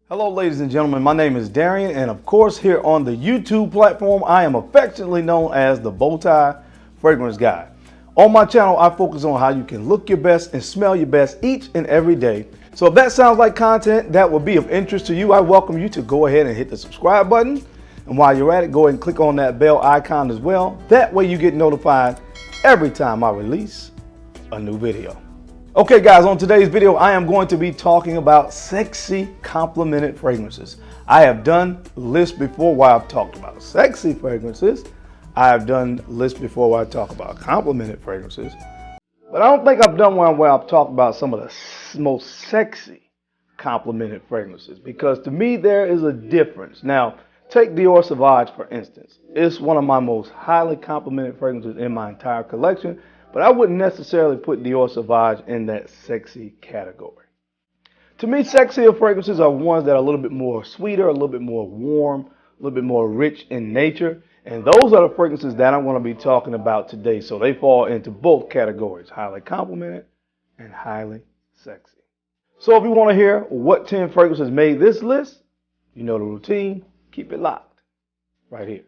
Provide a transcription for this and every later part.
Hello ladies and gentlemen, my name is Darian, and of course here on the YouTube platform I am affectionately known as the Bowtie Fragrance Guy. On my channel I focus on how you can look your best and smell your best each and every day. So if that sounds like content that will be of interest to you, I welcome you to go ahead and hit the subscribe button, and while you're at it, go ahead and click on that bell icon as well. That way you get notified every time I release a new video. Okay guys, on today's video I am going to be talking about sexy complimented fragrances. I have done lists before where I've talked about sexy fragrances. I have done lists before where I talk about complimented fragrances. But I don't think I've done one where I've talked about some of the most sexy complimented fragrances, because to me there is a difference. Now, take Dior Sauvage for instance. It's one of my most highly complimented fragrances in my entire collection. But I wouldn't necessarily put Dior Sauvage in that sexy category. To me, sexier fragrances are ones that are a little bit more sweeter, a little bit more warm, a little bit more rich in nature. And those are the fragrances that I'm going to be talking about today. So they fall into both categories, highly complimented and highly sexy. So if you want to hear what 10 fragrances made this list, you know the routine, keep it locked right here.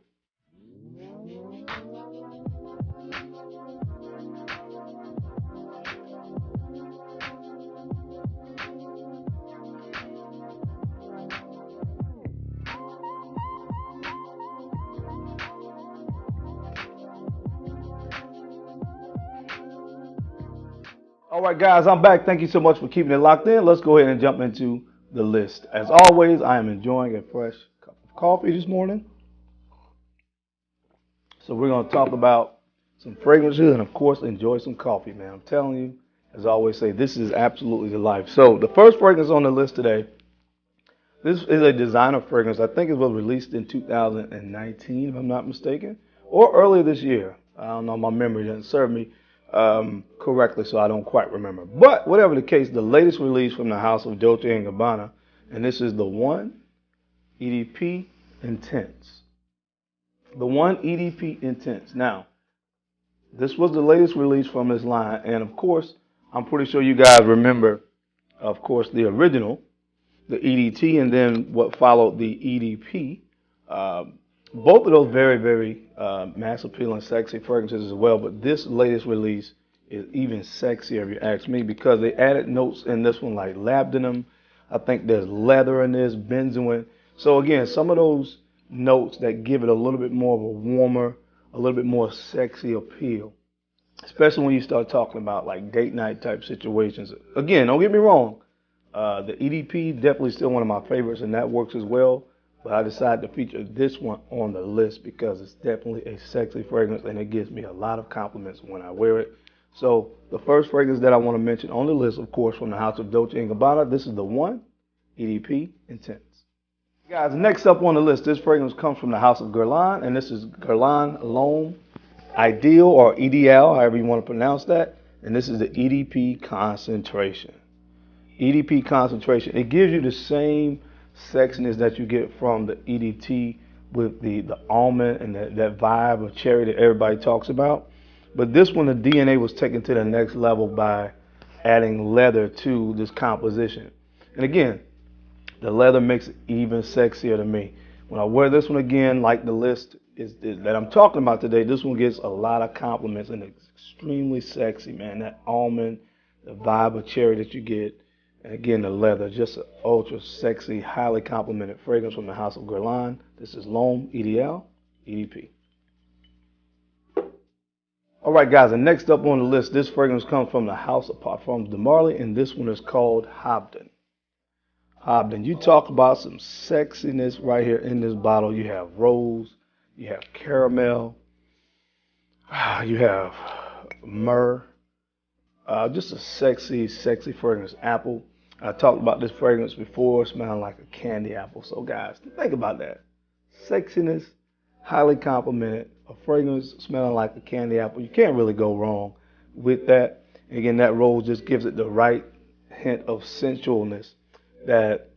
All right, guys, I'm back. Thank you so much for keeping it locked in. Let's go ahead and jump into the list. As always, I am enjoying a fresh cup of coffee this morning. So we're going to talk about some fragrances and, of course, enjoy some coffee, man. I'm telling you, as I always say, this is absolutely the life. So the first fragrance on the list today, this is a designer fragrance. I think it was released in 2019, if I'm not mistaken, or earlier this year. I don't know. My memory doesn't serve me correctly, so I don't quite remember. But whatever the case, the latest release from the house of Dolce & Gabbana, and this is the One EDP Intense. The One EDP Intense. Now, this was the latest release from this line, and of course, I'm pretty sure you guys remember, of course, the original, the EDT, and then what followed the EDP. Both of those very, very mass appealing, sexy fragrances as well. But this latest release is even sexier, if you ask me, because they added notes in this one like labdanum. I think there's leather in this, benzoin. So again, some of those notes that give it a little bit more of a warmer, a little bit more sexy appeal, especially when you start talking about like date night type situations. Again, don't get me wrong. The EDP definitely still one of my favorites, and that works as well. But I decided to feature this one on the list because it's definitely a sexy fragrance, and it gives me a lot of compliments when I wear it. So the first fragrance that I want to mention on the list, of course, from the house of Dolce & Gabbana, this is the One EDP Intense. Guys, next up on the list, this fragrance comes from the house of Guerlain, and this is Guerlain L'Homme Ideal, or EDL, however you want to pronounce that. And this is the EDP Concentration. EDP Concentration. It gives you the same sexiness that you get from the EDT with the almond and that vibe of cherry that everybody talks about. But this one, the DNA was taken to the next level by adding leather to this composition. And again, the leather makes it even sexier to me. When I wear this one again, like the list that I'm talking about today, this one gets a lot of compliments and it's extremely sexy, man. That almond, the vibe of cherry that you get. And again, the leather, just an ultra sexy, highly complimented fragrance from the house of Guerlain. This is L'Homme Ideal EDP. All right, guys, and next up on the list, this fragrance comes from the house of Parfums de Marly, and this one is called Hobden. Hobden, you talk about some sexiness right here in this bottle. You have rose, you have caramel, you have myrrh. Just a sexy, sexy fragrance. Apple. I talked about this fragrance before, smelling like a candy apple. So guys, think about that. Sexiness, highly complimented, a fragrance smelling like a candy apple. You can't really go wrong with that. And again, that rose just gives it the right hint of sensualness that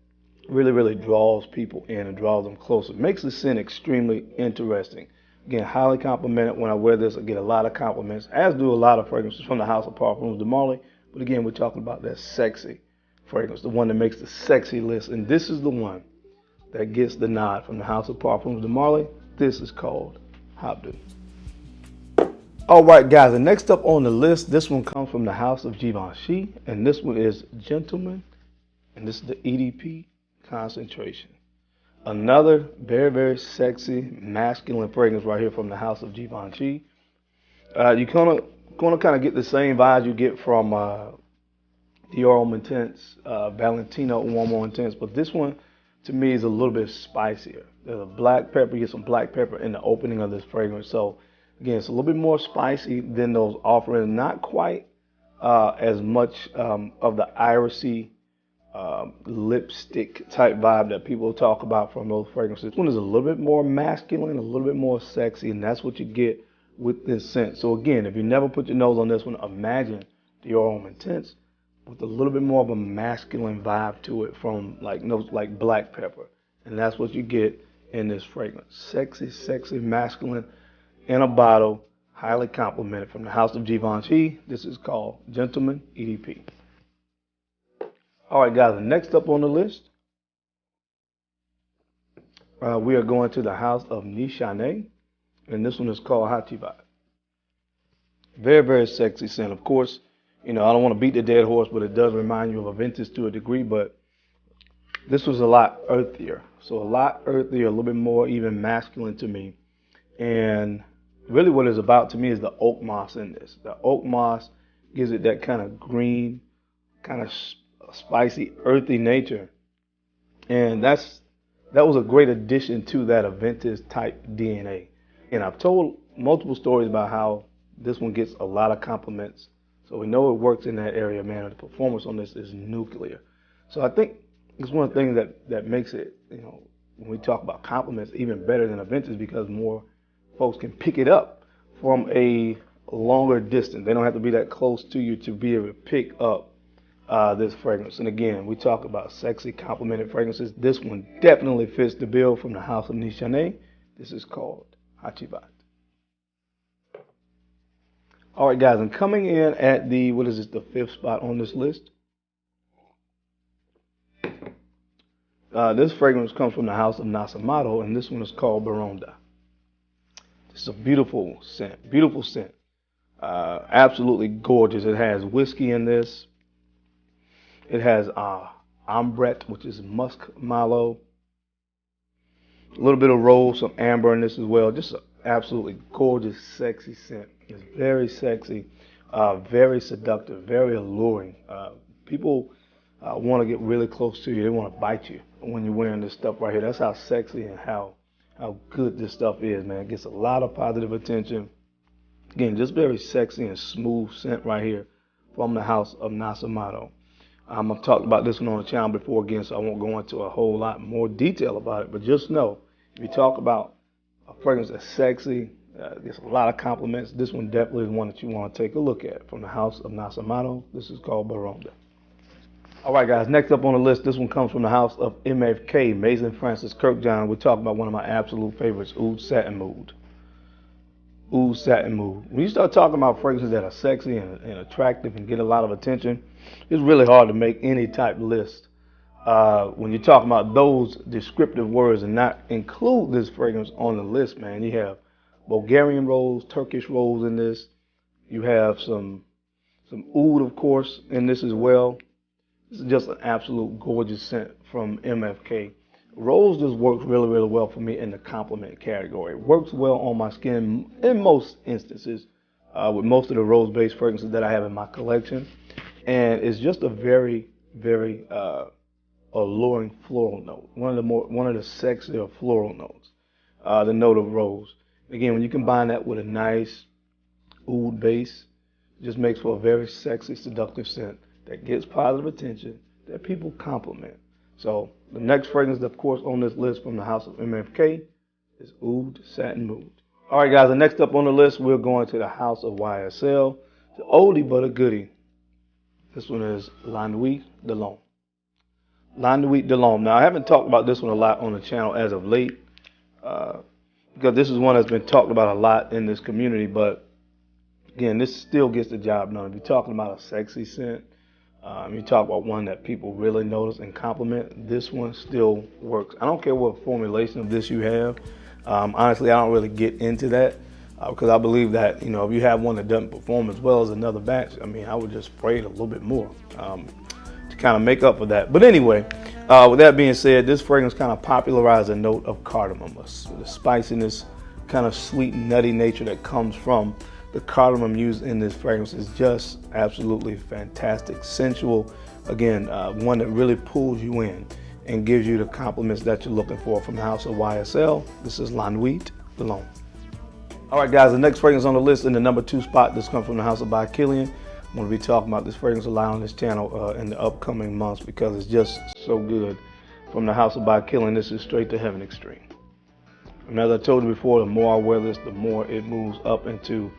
really, really draws people in and draws them closer. Makes the scent extremely interesting. Again, highly complimented. When I wear this, I get a lot of compliments, as do a lot of fragrances from the house of Parfums de Marly. But again, we're talking about that sexy fragrance, the one that makes the sexy list. And this is the one that gets the nod from the House of Parfums de Marley. This is called Hativat. All right, guys, and next up on the list, this one comes from the House of Givenchy, and this one is Gentleman, and this is the EDP Concentration. Another very, very sexy, masculine fragrance right here from the House of Givenchy. You kind of get the same vibes you get from Dior Homme Intense, Valentino Uomo Intense, but this one to me is a little bit spicier. There's a black pepper, you get some black pepper in the opening of this fragrance. So again, it's a little bit more spicy than those offerings. Not quite as much of the irisy lipstick type vibe that people talk about from those fragrances. This one is a little bit more masculine, a little bit more sexy, and that's what you get with this scent. So again, if you never put your nose on this one, imagine Dior Homme Intense with a little bit more of a masculine vibe to it from like notes like black pepper. And that's what you get in this fragrance. Sexy, sexy, masculine in a bottle, highly complimented from the House of Givenchy. This is called Gentleman EDP. All right, guys, next up on the list, we are going to the House of Nichane, and this one is called Hativat. Very, very sexy scent. Of course, I don't want to beat the dead horse, but it does remind you of a vintage to a degree, but this was a lot earthier. So a lot earthier, a little bit more even masculine to me. And really what it's about to me is the oak moss in this. The oak moss gives it that kind of green, kind of spicy, earthy nature. And that was a great addition to that vintage type DNA. And I've told multiple stories about how this one gets a lot of compliments. So we know it works in that area, man. The performance on this is nuclear. So I think it's one of the things that makes it, when we talk about compliments, even better than a vintage because more folks can pick it up from a longer distance. They don't have to be that close to you to be able to pick up this fragrance. And again, we talk about sexy, complimented fragrances. This one definitely fits the bill from the House of Nichane. This is called Hativat. All right, guys, and coming in at the, the fifth spot on this list. This fragrance comes from the House of Nasamado, and this one is called Baronda. It's a beautiful scent, absolutely gorgeous. It has whiskey in this. It has ambrette, which is musk mallow. A little bit of rose, some amber in this as well. Just an absolutely gorgeous, sexy scent. It's very sexy, very seductive, very alluring. People want to get really close to you. They want to bite you when you're wearing this stuff right here. That's how sexy and how good this stuff is, man. It gets a lot of positive attention. Again, just very sexy and smooth scent right here from the House of Nasamado. I've talked about this one on the channel before again, so I won't go into a whole lot more detail about it. But just know, if you talk about a fragrance that's sexy, gets a lot of compliments, this one definitely is one that you want to take a look at from the House of Nasamado. This is called Baronda. All right, guys, next up on the list, this one comes from the House of MFK, Maison Francis Kurkdjian. We're talking about one of my absolute favorites, Oud Satin Mood. Oud Satin Mood. When you start talking about fragrances that are sexy and attractive and get a lot of attention, it's really hard to make any type list when you're talking about those descriptive words and not include this fragrance on the list, man. You have Bulgarian rose, Turkish rose in this. You have some oud, of course, in this as well. This is just an absolute gorgeous scent from MFK. Rose just works really, really well for me in the compliment category. It works well on my skin in most instances with most of the rose-based fragrances that I have in my collection. And it's just a very, very alluring floral note. One of the sexier floral notes, the note of rose. Again, when you combine that with a nice oud base, it just makes for a very sexy, seductive scent that gets positive attention, that people compliment. So the next fragrance, of course, on this list from the House of MFK is Oud Satin Mood. All right, guys, and next up on the list, we're going to the House of YSL. It's an oldie but a goodie. This one is La Nuit de Long. La Nuit de Long. Now, I haven't talked about this one a lot on the channel as of late because this is one that's been talked about a lot in this community, but again, this still gets the job done. If you're talking about a sexy scent, You talk about one that people really notice and compliment. This one still works. I don't care what formulation of this you have. Honestly, I don't really get into that because I believe that, you know, if you have one that doesn't perform as well as another batch, I mean, I would just spray it a little bit more to kind of make up for that. But anyway, with that being said, this fragrance kind of popularized a note of cardamom, the spiciness, kind of sweet, nutty nature that comes from the cardamom used in this fragrance is just absolutely fantastic, sensual. Again, one that really pulls you in and gives you the compliments that you're looking for from the house of YSL. This is Nuit de Long. All right, guys, the next fragrance on the list in the number 2 spot, this comes from the house of by Killian. I'm going to be talking about this fragrance a lot on this channel in the upcoming months because it's just so good. From the house of by Killian, this is Straight to Heaven Extreme. And as I told you before, the more I wear this, the more it moves up into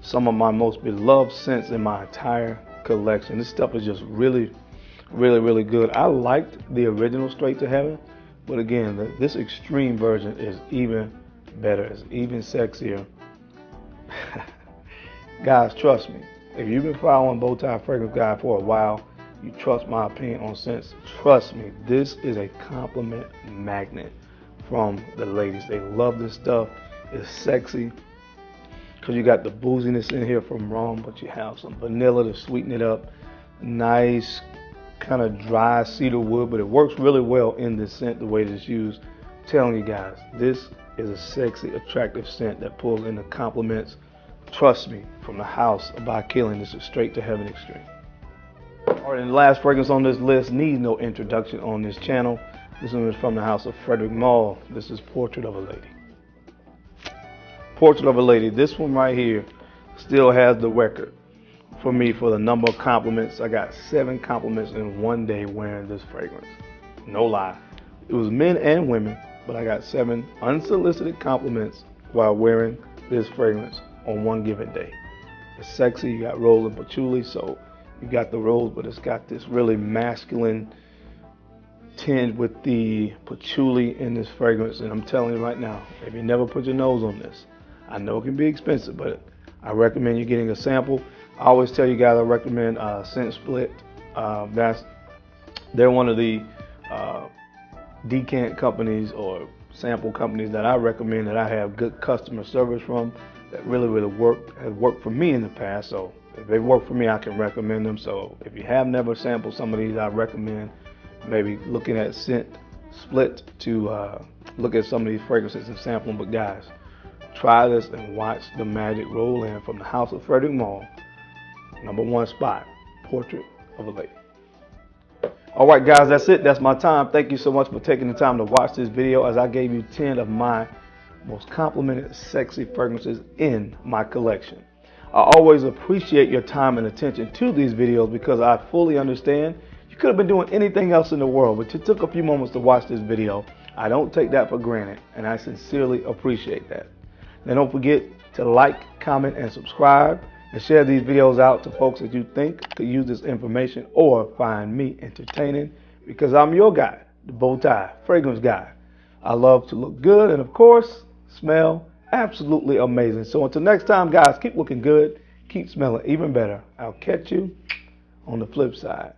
some of my most beloved scents in my entire collection. This stuff is just really, really good. I liked the original Straight to Heaven, but again, this extreme version is even better. It's even sexier. Guys, trust me. If you've been following Bowtie Fragrance Guy for a while, you trust my opinion on scents. Trust me, this is a compliment magnet from the ladies. They love this stuff. It's sexy. Because you got the booziness in here from rum, but you have some vanilla to sweeten it up. Nice, kind of dry cedar wood, but it works really well in this scent the way it's used. I'm telling you guys, this is a sexy, attractive scent that pulls in the compliments. Trust me, from the house by Killian, this is Straight to Heaven Extreme. All right, and the last fragrance on this list needs no introduction on this channel. This one is from the house of Frederick. This is Portrait of a Lady. Portrait of a Lady. This one right here still has the record for me for the number of compliments. I got 7 compliments in one day wearing this fragrance. No lie. It was men and women, but I got 7 unsolicited compliments while wearing this fragrance on one given day. It's sexy. You got rose and patchouli, so you got the rose, but it's got this really masculine tinge with the patchouli in this fragrance. And I'm telling you right now, if you never put your nose on this, I know it can be expensive, but I recommend you getting a sample. I always tell you guys I recommend Scent Split. They're one of the decant companies or sample companies that I recommend that I have good customer service from that really have worked for me in the past. So if they work for me, I can recommend them. So if you have never sampled some of these, I recommend maybe looking at Scent Split to look at some of these fragrances and sample them. But guys, try this and watch the magic roll in from the house of Frederick. Number 1 spot, Portrait of a Lady. All right, guys, that's it. That's my time. Thank you so much for taking the time to watch this video as I gave you 10 of my most complimented sexy fragrances in my collection. I always appreciate your time and attention to these videos because I fully understand you could have been doing anything else in the world, but you took a few moments to watch this video. I don't take that for granted, and I sincerely appreciate that. Now don't forget to like, comment, and subscribe, and share these videos out to folks that you think could use this information or find me entertaining, because I'm your guy, the Bowtie Fragrance Guy. I love to look good and, of course, smell absolutely amazing. So until next time, guys, keep looking good, keep smelling even better. I'll catch you on the flip side.